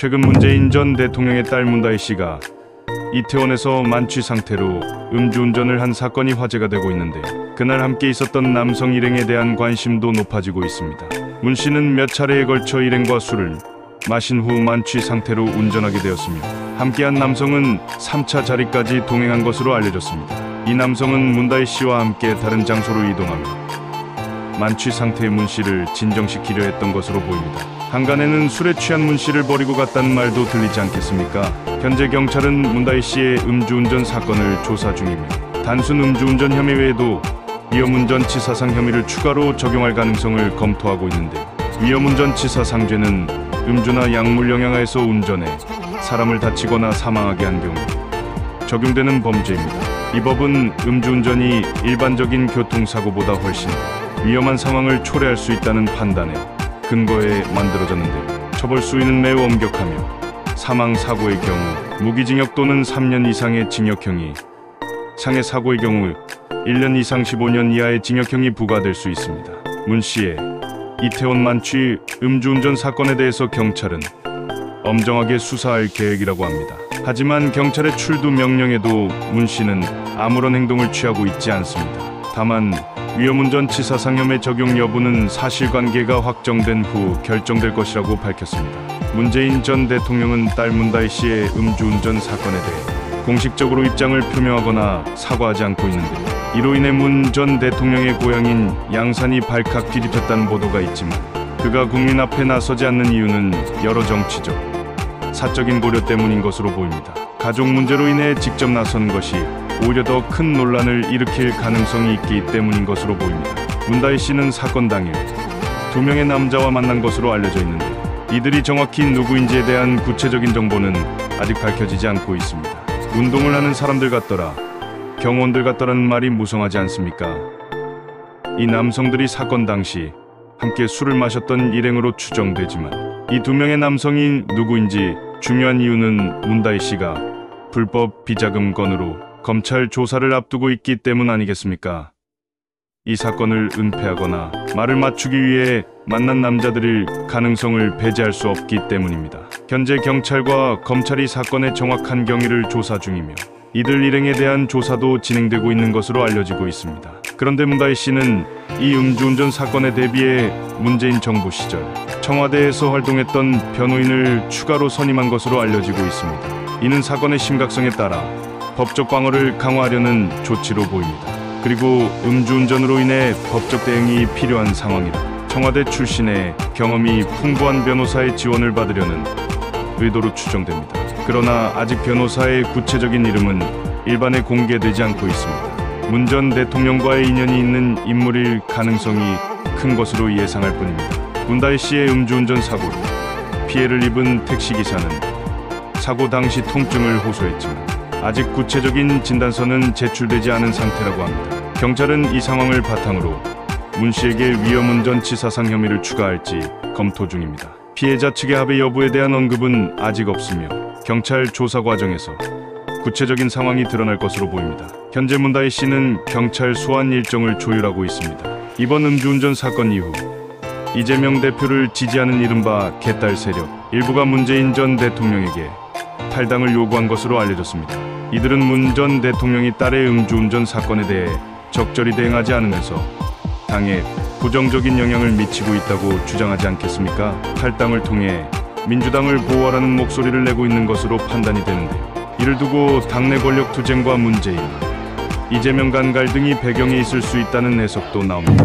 최근 문재인 전 대통령의 딸 문다희 씨가 이태원에서 만취 상태로 음주운전을 한 사건이 화제가 되고 있는데, 그날 함께 있었던 남성 일행에 대한 관심도 높아지고 있습니다. 문 씨는 몇 차례에 걸쳐 일행과 술을 마신 후 만취 상태로 운전하게 되었으며, 함께한 남성은 3차 자리까지 동행한 것으로 알려졌습니다. 이 남성은 문다희 씨와 함께 다른 장소로 이동하며 만취 상태의 문 씨를 진정시키려 했던 것으로 보입니다. 한간에는 술에 취한 문 씨를 버리고 갔다는 말도 들리지 않겠습니까? 현재 경찰은 문다희 씨의 음주운전 사건을 조사 중이며, 단순 음주운전 혐의 외에도 위험운전치사상 혐의를 추가로 적용할 가능성을 검토하고 있는데, 위험운전치사상죄는 음주나 약물 영향하에서 운전해 사람을 다치거나 사망하게 한 경우 적용되는 범죄입니다. 이 법은 음주운전이 일반적인 교통사고보다 훨씬 위험한 상황을 초래할 수 있다는 판단에 근거해 만들어졌는데, 처벌 수위는 매우 엄격하며 사망 사고의 경우 무기징역 또는 3년 이상의 징역형이, 상해 사고의 경우 1년 이상 15년 이하의 징역형이 부과될 수 있습니다. 문 씨의 이태원 만취 음주운전 사건에 대해서 경찰은 엄정하게 수사할 계획이라고 합니다. 하지만 경찰의 출두 명령에도 문 씨는 아무런 행동을 취하고 있지 않습니다. 다만 위험운전치사상 혐의 적용 여부는 사실관계가 확정된 후 결정될 것이라고 밝혔습니다. 문재인 전 대통령은 딸 문다희 씨의 음주운전 사건에 대해 공식적으로 입장을 표명하거나 사과하지 않고 있는데, 이로 인해 문 전 대통령의 고향인 양산이 발칵 뒤집혔다는 보도가 있지만, 그가 국민 앞에 나서지 않는 이유는 여러 정치적, 사적인 고려 때문인 것으로 보입니다. 가족 문제로 인해 직접 나선 것이 오히려 더 큰 논란을 일으킬 가능성이 있기 때문인 것으로 보입니다. 문다희 씨는 사건 당일 2명의 남자와 만난 것으로 알려져 있는데, 이들이 정확히 누구인지에 대한 구체적인 정보는 아직 밝혀지지 않고 있습니다. 운동을 하는 사람들 같더라, 경호원들 같더라는 말이 무성하지 않습니까? 이 남성들이 사건 당시 함께 술을 마셨던 일행으로 추정되지만, 이 2명의 남성이 누구인지 중요한 이유는 문다희 씨가 불법 비자금 건으로 검찰 조사를 앞두고 있기 때문 아니겠습니까? 이 사건을 은폐하거나 말을 맞추기 위해 만난 남자들일 가능성을 배제할 수 없기 때문입니다. 현재 경찰과 검찰이 사건의 정확한 경위를 조사 중이며, 이들 일행에 대한 조사도 진행되고 있는 것으로 알려지고 있습니다. 그런데 문다희 씨는 이 음주운전 사건에 대비해 문재인 정부 시절 청와대에서 활동했던 변호인을 추가로 선임한 것으로 알려지고 있습니다. 이는 사건의 심각성에 따라 법적 방어를 강화하려는 조치로 보입니다. 그리고 음주운전으로 인해 법적 대응이 필요한 상황이라 청와대 출신의 경험이 풍부한 변호사의 지원을 받으려는 의도로 추정됩니다. 그러나 아직 변호사의 구체적인 이름은 일반에 공개되지 않고 있습니다. 문 전 대통령과의 인연이 있는 인물일 가능성이 큰 것으로 예상할 뿐입니다. 문다희 씨의 음주운전 사고로 피해를 입은 택시기사는 사고 당시 통증을 호소했지만, 아직 구체적인 진단서는 제출되지 않은 상태라고 합니다. 경찰은 이 상황을 바탕으로 문 씨에게 위험운전치사상 혐의를 추가할지 검토 중입니다. 피해자 측의 합의 여부에 대한 언급은 아직 없으며, 경찰 조사 과정에서 구체적인 상황이 드러날 것으로 보입니다. 현재 문다희 씨는 경찰 소환 일정을 조율하고 있습니다. 이번 음주운전 사건 이후 이재명 대표를 지지하는 이른바 개딸 세력 일부가 문재인 전 대통령에게 탈당을 요구한 것으로 알려졌습니다. 이들은 문 전 대통령이 딸의 음주운전 사건에 대해 적절히 대응하지 않으면서 당에 부정적인 영향을 미치고 있다고 주장하지 않겠습니까? 탈당을 통해 민주당을 보호하라는 목소리를 내고 있는 것으로 판단이 되는데요. 이를 두고 당내 권력 투쟁과 문재인, 이재명 간 갈등이 배경에 있을 수 있다는 해석도 나옵니다.